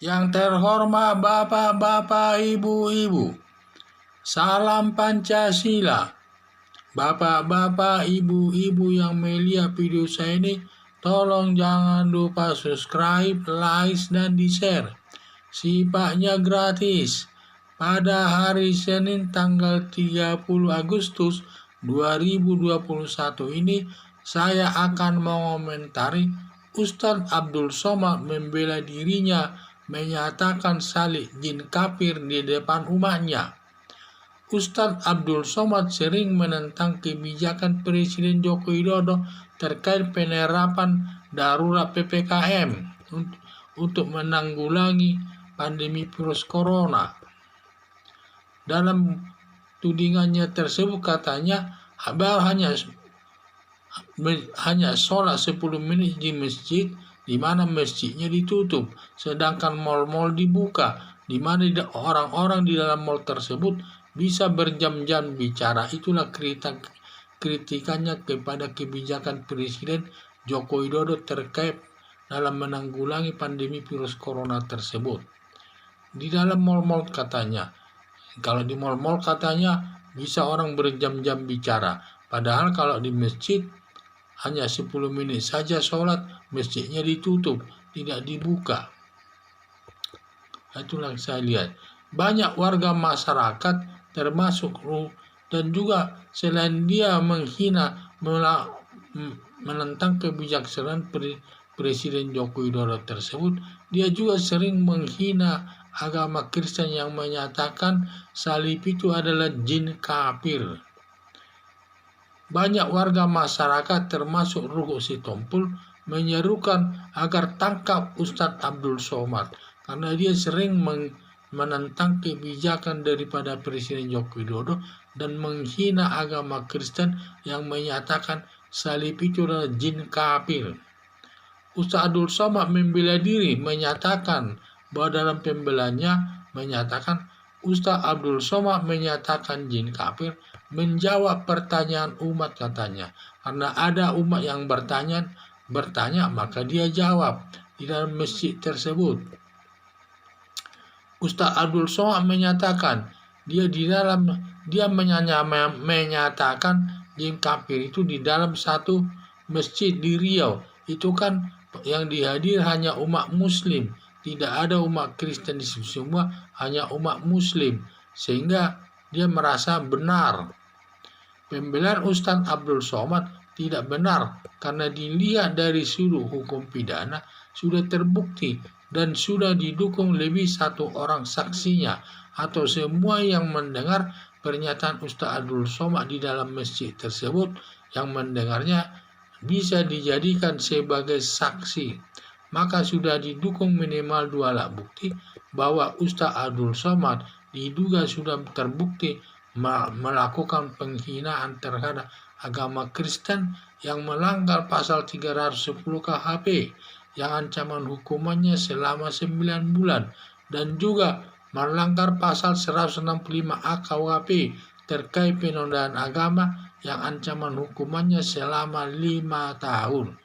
Yang terhormat Bapak-bapak, Ibu-ibu, salam Pancasila. Bapak-bapak, Ibu-ibu yang melihat video saya ini, tolong jangan lupa subscribe, like, dan di-share. Sifatnya gratis. Pada hari Senin tanggal 30 Agustus 2021 ini, saya akan mengomentari Ustadz Abdul Somad membela dirinya menyatakan salib jin kafir di depan umatnya. Ustadz Abdul Somad sering menentang kebijakan Presiden Joko Widodo terkait penerapan darurat PPKM untuk menanggulangi pandemi virus corona. Dalam tudingannya tersebut katanya hanya sholat 10 menit di masjid, di mana masjidnya ditutup, sedangkan mal-mal dibuka, di mana orang-orang di dalam mal tersebut bisa berjam-jam bicara. Itulah kritikannya kepada kebijakan Presiden Joko Widodo terkait dalam menanggulangi pandemi virus corona tersebut. Di dalam mal-mal katanya, kalau di mal-mal katanya bisa orang berjam-jam bicara, padahal kalau di masjid hanya 10 menit saja sholat, masjidnya ditutup, tidak dibuka. Itulah saya lihat. Banyak warga masyarakat termasuk dan juga selain dia menentang kebijaksanaan Presiden Joko Widodo tersebut, dia juga sering menghina agama Kristen yang menyatakan salib itu adalah jin kafir. Banyak warga masyarakat termasuk Ruhuk Sitompul menyerukan agar tangkap Ustadz Abdul Somad karena dia sering menentang kebijakan daripada Presiden Joko Widodo dan menghina agama Kristen yang menyatakan salib itu adalah jin kafir. Ustadz Abdul Somad membela diri menyatakan bahwa dalam pembelanya menyatakan Ustadz Abdul Somad menyatakan jin kafir menjawab pertanyaan umat katanya. Karena ada umat yang bertanya maka dia jawab di dalam masjid tersebut. Ustadz Abdul Somad menyatakan dia menyatakan jin kafir itu di dalam satu masjid di Riau. Itu kan yang dihadir hanya umat muslim, tidak ada umat Kristen di semua, hanya umat muslim, sehingga dia merasa benar. Pembelaan Ustadz Abdul Somad tidak benar karena dilihat dari sudut hukum pidana sudah terbukti dan sudah didukung lebih satu orang saksinya atau semua yang mendengar pernyataan Ustadz Abdul Somad di dalam masjid tersebut, yang mendengarnya bisa dijadikan sebagai saksi. Maka sudah didukung minimal 2 alat bukti bahwa Ustadz Abdul Somad diduga sudah terbukti melakukan penghinaan terhadap agama Kristen yang melanggar pasal 310 KHP yang ancaman hukumannya selama 9 bulan dan juga melanggar pasal 165A KUHP terkait penodaan agama yang ancaman hukumannya selama 5 tahun.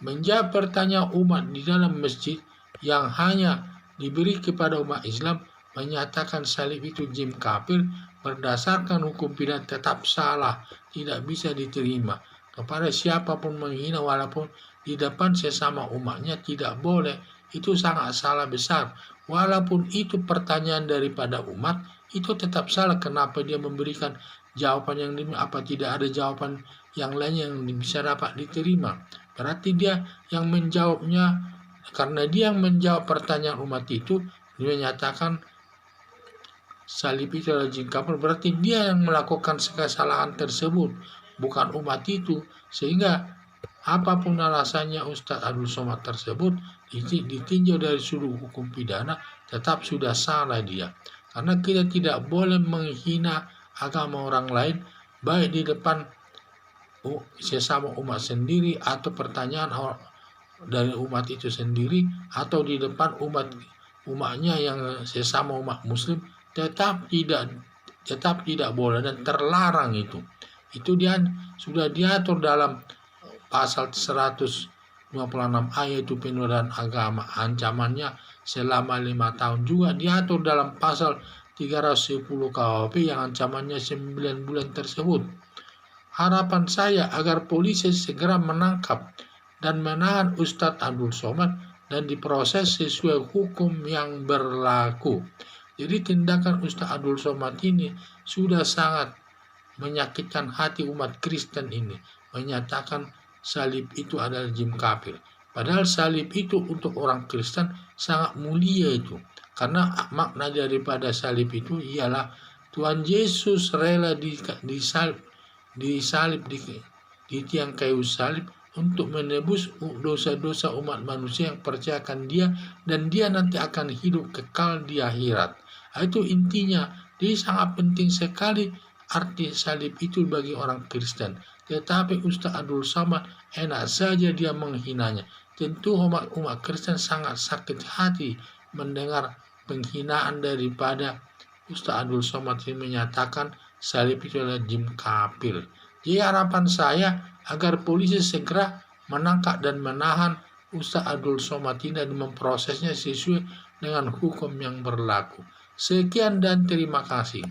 Menjawab pertanyaan umat di dalam masjid yang hanya diberi kepada umat Islam menyatakan salib itu jin kafir berdasarkan hukum pidana tetap salah, tidak bisa diterima. Kepada siapapun menghina walaupun di depan sesama umatnya tidak boleh, itu sangat salah besar. Walaupun itu pertanyaan daripada umat, itu tetap salah. Kenapa dia memberikan jawaban yang apa tidak ada jawaban yang lain yang bisa dapat diterima? Berarti dia yang menjawabnya, karena dia yang menjawab pertanyaan umat itu, dia menyatakan salib itu adalah jin kafir, berarti dia yang melakukan kesalahan tersebut, bukan umat itu. Sehingga apapun alasannya Ustadz Abdul Somad tersebut ditinjau dari sudut hukum pidana tetap sudah salah dia. Karena kita tidak boleh menghina agama orang lain baik di depan sesama umat sendiri atau pertanyaan dari umat itu sendiri atau di depan umatnya yang sesama umat muslim, tetap tidak boleh dan terlarang itu. Itu dia sudah diatur dalam pasal 165 56A yaitu penodaan agama. Ancamannya selama 5 tahun, juga diatur dalam pasal 310 KUHP yang ancamannya 9 bulan tersebut. Harapan saya agar polisi segera menangkap dan menahan Ustadz Abdul Somad dan diproses sesuai hukum yang berlaku. Jadi tindakan Ustadz Abdul Somad ini sudah sangat menyakitkan hati umat Kristen ini, menyatakan salib itu adalah jim kafir. Padahal salib itu untuk orang Kristen sangat mulia itu. Karena makna daripada salib itu ialah Tuhan Yesus rela disalib di tiang kayu salib untuk menebus dosa-dosa umat manusia yang percayakan Dia, dan Dia nanti akan hidup kekal di akhirat. Itu intinya. Jadi sangat penting sekali arti salib itu bagi orang Kristen. Tetapi Ustadz Abdul Somad enak saja dia menghinanya. Tentu umat Kristen sangat sakit hati mendengar penghinaan daripada Ustadz Abdul Somad ini menyatakan salib itu adalah jim kafir. Jadi harapan saya agar polisi segera menangkap dan menahan Ustadz Abdul Somad ini dan memprosesnya sesuai dengan hukum yang berlaku. Sekian dan terima kasih.